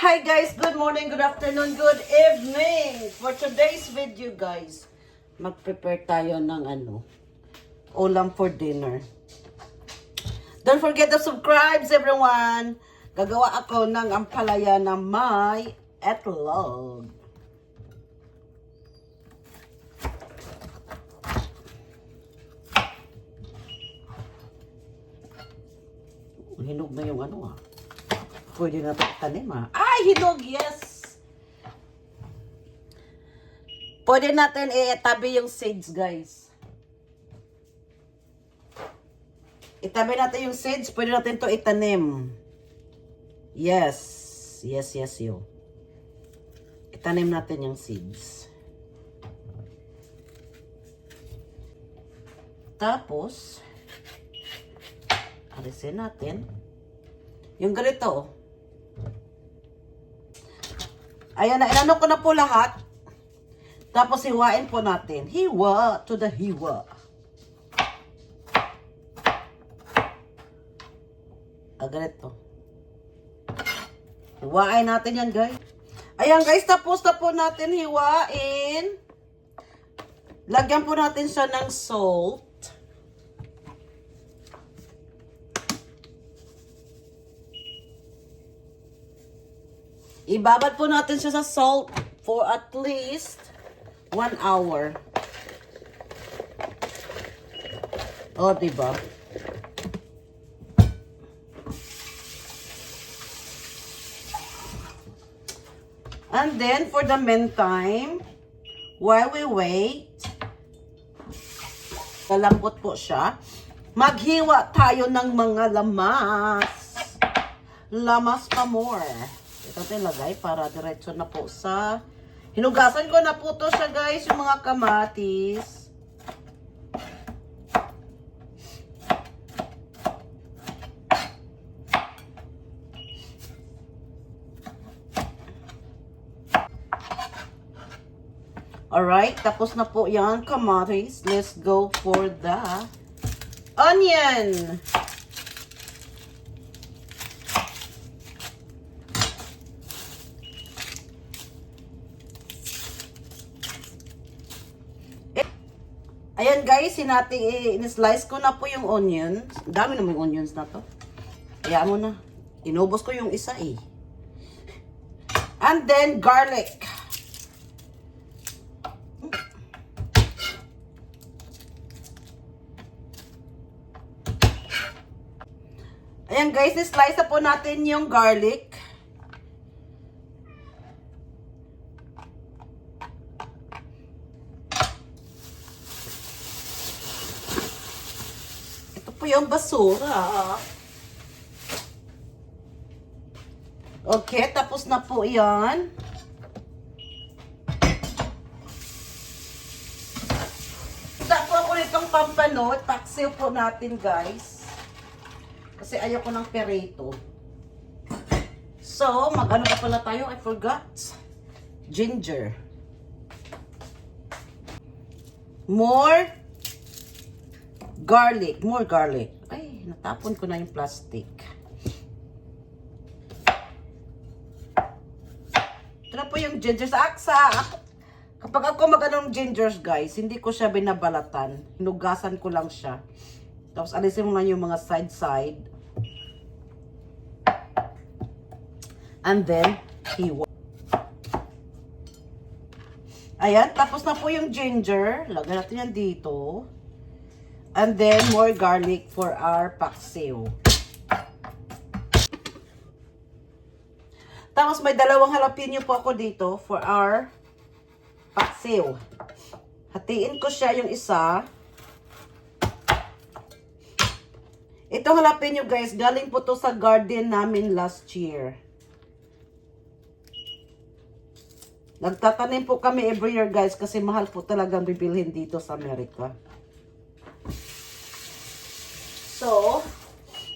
Hi guys, good morning, good afternoon, good evening. For today's video guys, mag-prepare tayo ng ulam for dinner. Don't forget to subscribe everyone. Gagawa ako ng ampalaya na may etlog. Hinog na yung Pwede na tanim Ay, hinog, yes! Pwede natin itabi yung seeds, guys. Itabi natin yung seeds, pwede natin to itanim. Yes. Yes, yo. Itanim natin yung seeds. Tapos, alisin natin. Yung ganito, ayan na, inano ko na po lahat. Tapos hiwain po natin. Hiwa to the hiwa. Ganito. Hiwain natin yan, guys. Ayan, guys, tapos na po natin hiwain. Lagyan po natin siya ng salt. Ibabad po natin siya sa salt for at least 1 hour. O, diba? And then, for the meantime, while we wait, kalambot po siya, maghiwa tayo ng mga lamas. Lamas pa more. Ito nilagay para diretso na po sa... Hinugasan ko na po to siya, guys, yung mga kamatis. Alright, tapos na po yan, kamatis. Let's go for the onion. Ayan guys, in-slice ko na po yung onions. Dami naman yung onions na to. Kaya mo na. Inubos ko yung isa eh. And then garlic. Ayan guys, in-slice na po natin yung garlic. Yung basura. Okay, tapos na po yan. Isa po ako nitong pampanot. Paksiw po natin, guys. Kasi ayoko ng perito. So, mag-ano pa pala tayo? I forgot. Ginger. More garlic. Ay, natapon ko na yung plastic. Ito na po yung ginger sa aksa. Kapag ako mag-anong gingers, guys, hindi ko siya binabalatan. Hinugasan ko lang siya. Tapos alisin mo na yung mga side-side. And then, hiwa. Ayan, tapos na po yung ginger. Lagyan natin yan dito. And then, more garlic for our paksiw. Tapos, may dalawang jalapeno po ako dito for our paksiw. Hatiin ko siya yung isa. Itong jalapeno, guys, galing po to sa garden namin last year. Nagtatanim po kami every year, guys, kasi mahal po talagang bibilhin dito sa Amerika. So,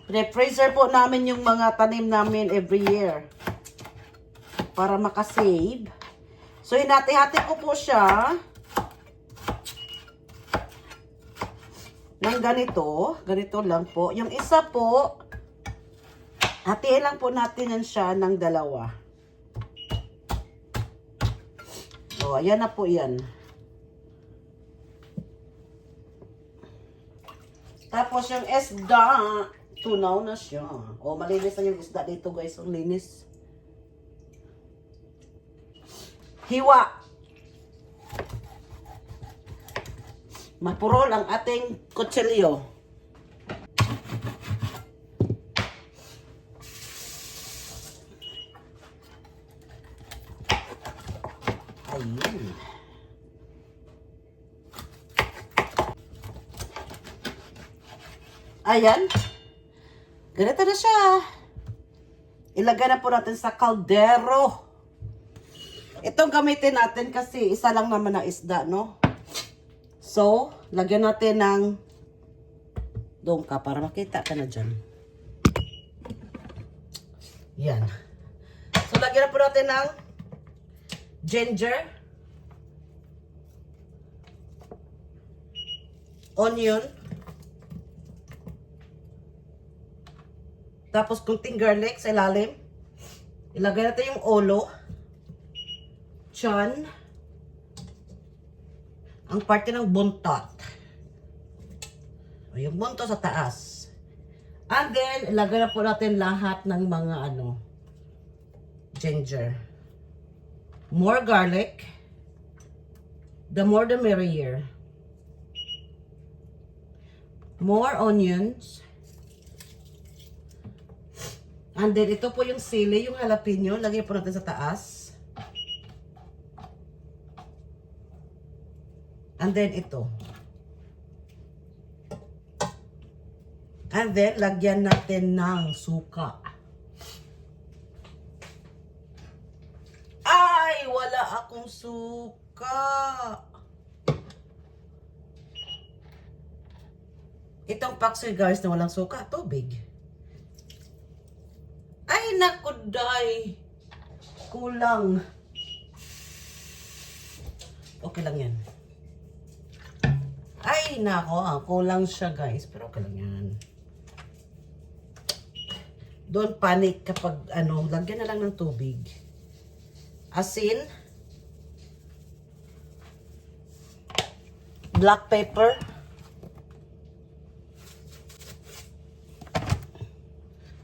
refreezer po namin yung mga tanim namin every year para makasave. So, hinati-hati ko po siya ng ganito. Ganito lang po. Yung isa po, hatiin lang po natin yan siya ng dalawa. O, ayan na po yan. Tapos yung isda, tunaw na siya. O, malinis na yung isda dito guys. Ang linis. Hiwa. Mapurol ang ating kutsilyo. Ayun. Ayan. Ganito na siya. Ilagay na po natin sa kaldero. Itong gamitin natin kasi isa lang naman na isda, no? So, lagyan natin ng doon ka para makita ka na dyan. Yan. So, lagyan na po natin ng ginger, onion, tapos kunting garlic sa ilalim. Ilagay natin yung ulo, tiyan, ang parte ng buntot. O, yung buntot sa taas. And then, ilagay na po natin lahat ng mga ginger. More garlic. The more the merrier. More onions. And then, ito po yung sili, yung jalapeno. Lagay po natin sa taas. And then, ito. And then, lagyan natin ng suka. Ay, wala akong suka. Itong paksiw guys na walang suka, tubig. Ay, naku, day. Kulang. Okay lang yan. Ay, nako, kulang siya guys. Pero okay lang yan. Don't panic kapag lagyan na lang ng tubig. Asin. Black pepper.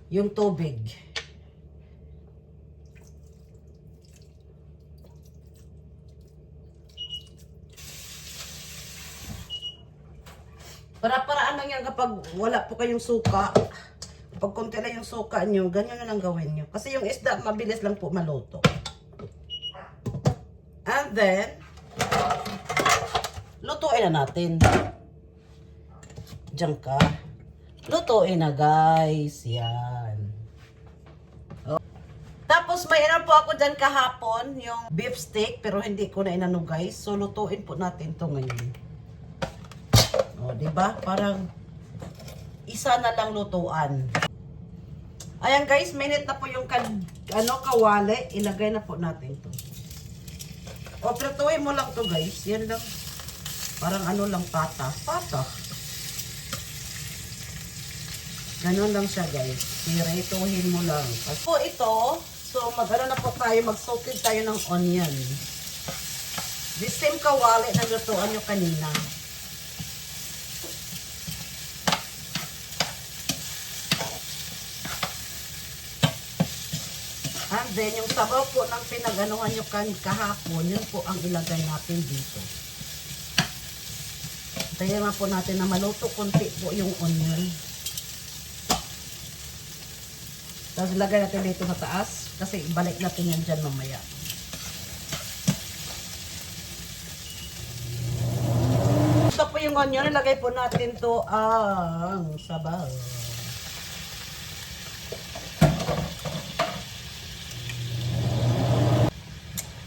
Yung tubig. Para-paraan lang yan kapag wala po kayong suka. Pag konti lang yung suka nyo, ganyan na lang gawin nyo. Kasi yung isda, mabilis lang po maluto. And then, lutuin na natin. Diyan ka. Lutuin na guys. Yan. Oh. Tapos may po ako dyan kahapon, yung beef steak, pero hindi ko na inano guys. So lutuin po natin to ngayon. O, diba? Parang isa na lang lutuan. Ayan guys, minute na po yung kawali. Ilagay na po natin to. O, prituin mo lang to guys. Yan lang. Parang lang, pata. Pata. Ganon lang siya guys. Pirituhin mo lang. So, ito. So, na po tayo. Magsukid tayo ng onion. The same kawali na lutuan nyo kanina. And then, yung sabaw po ng pinaganuhan nyo kahapon, yun po ang ilagay natin dito. Tayo nga po natin na maluto konti po yung onion. Tapos ilagay natin dito sa taas, kasi ibalik natin yan dyan mamaya. Ito po yung onion, ilagay po natin to ang sabaw.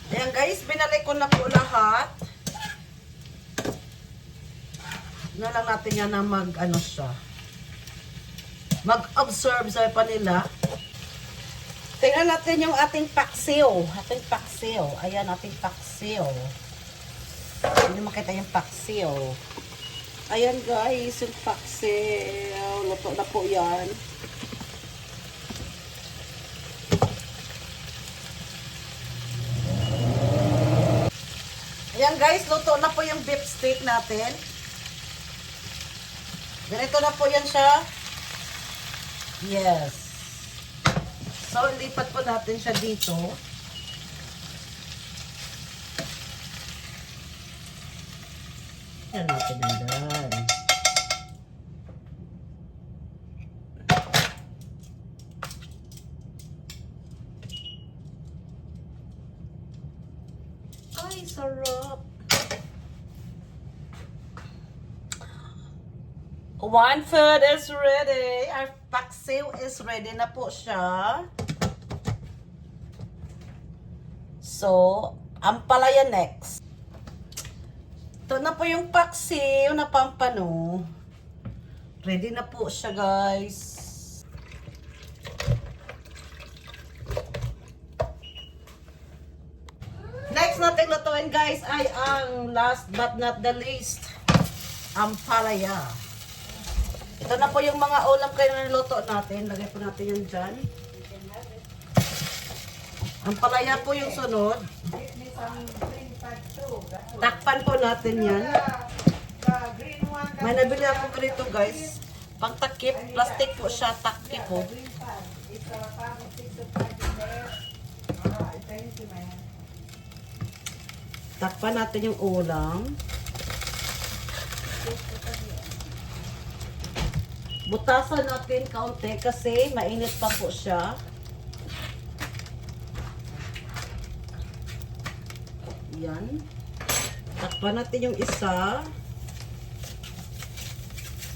Ayan guys, binalik ko na po lahat. Na lang natin yan na mag-observe sa pa nila. Tingnan natin yung ating paksiw. Ating paksiw. Ayan, ating paksiw. Hindi makita yung paksiw. Ayan guys, yung paksiw. Luto na po yan. Ayan guys, luto na po yung beef steak natin. Ganito na po yan siya. Yes. So, ilipat po natin siya dito. Ayan natin yan. Ay, sarap. One food is ready. Our paksiw is ready na po siya. So, ampalaya next. Ito na po yung paksiw na pampano. Ready na po siya, guys. Next natin lutuin, guys, ay ang last but not the least, ampalaya. Ito na po yung mga ulam kayo na niluto natin. Lagay po natin yan dyan. Ampalaya po yung sunod. Takpan po natin yan. May nabili ako ganito guys. Pang takip. Plastic po siya. Takip po. Takpan natin yung ulam. Butasan natin kaunti kasi mainit pa po siya. Yan. Takpan natin yung isa.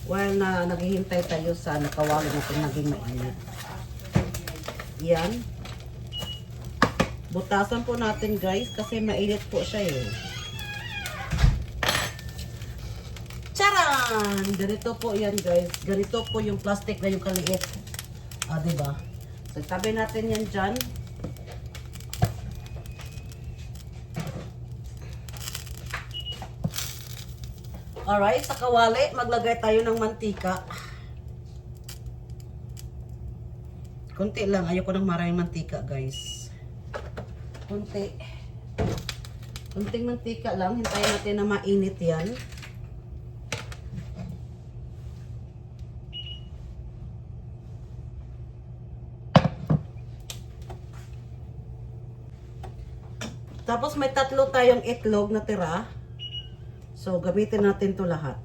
While na naghihintay tayo sa nakawali natin naging mainit. Yan. Butasan po natin guys kasi mainit po siya eh. Charan! Ganito po yan guys. Ganito po yung plastic na yung kaliit. Ah, diba? So, tabi natin yan dyan. Alright, sa kawali, maglagay tayo ng mantika. Kunti lang. Ayoko ng maraming mantika guys. Kunti. Kunting mantika lang. Hintayin natin na mainit yan. Tapos may 3 tayong itlog na tira. So, gamitin natin to lahat.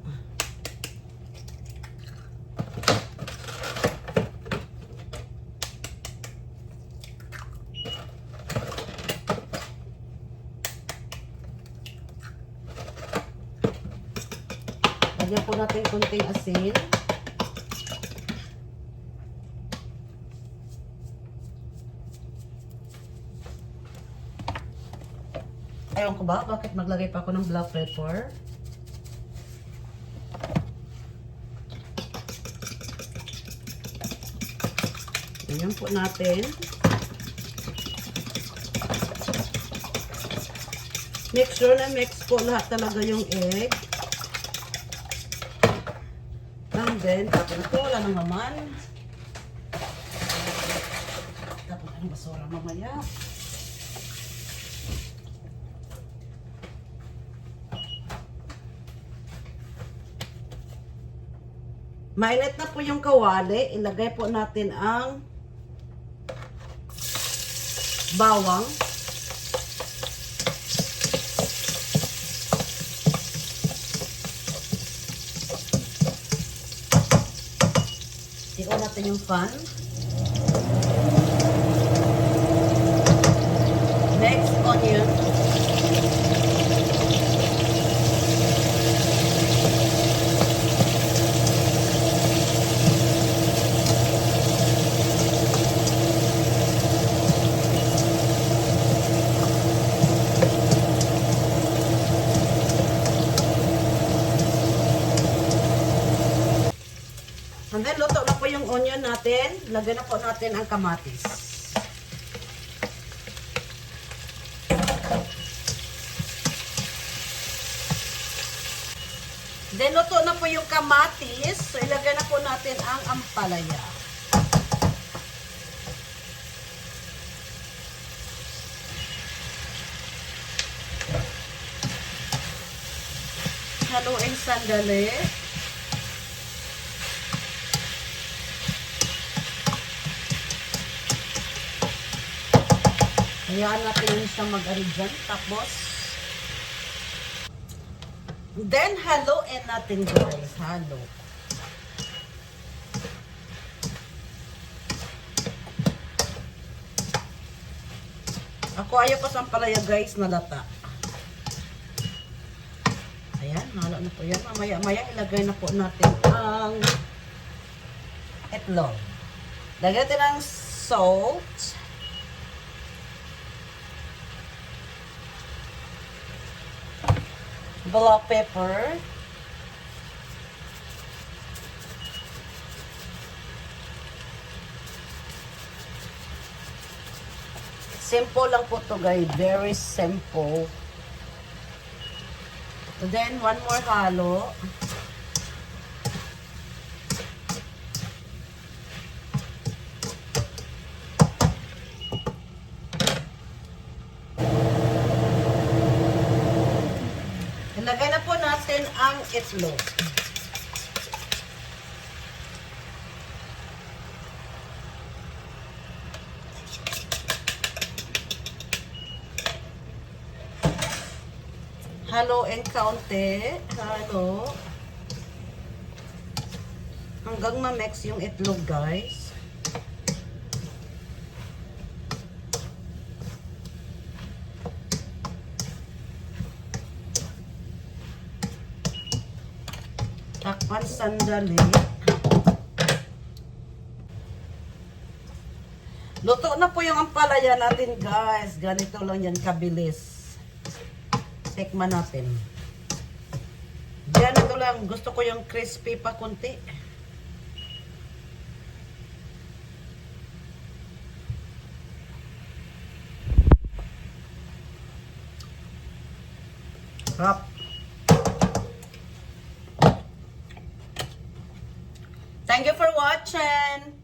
Lagyan po natin konting asin. Ayaw ko ba? Bakit maglagay pa ako ng black pepper? Ganyan po natin. Make sure na mix po lahat talaga yung egg. And then, tapos ito, wala nang naman. Tapos ang basura mamaya. Mainit na po yung kawali. Ilagay po natin ang bawang. I-on natin yung pan. Next, onion. And then, luto na po yung onion natin. Lagyan na po natin ang kamatis. Then, luto na po yung kamatis. So, ilagay na po natin ang ampalaya. haluin sandali. Hayaan natin yun siya mag-ari dyan. Tapos, then, haluin natin guys. Halo. Ako ayaw ko sampalaya guys na lata. Ayan, halo na po yan. Maya ilagay na po natin ang itlog. Lagyan natin ng salt. Black pepper. Simple lang po to guys. Very simple. And then, one more halo. Ilagay na po natin ang itlog. Haluin kaunti. Halo. Hanggang ma-mix yung itlog, guys. Takpan sandali. Luto na po yung ampalaya natin, guys. Ganito lang yan kabilis. Tikman natin. Diyan ito lang. Gusto ko yung crispy pa kunti. Sarap. Thank you for watching.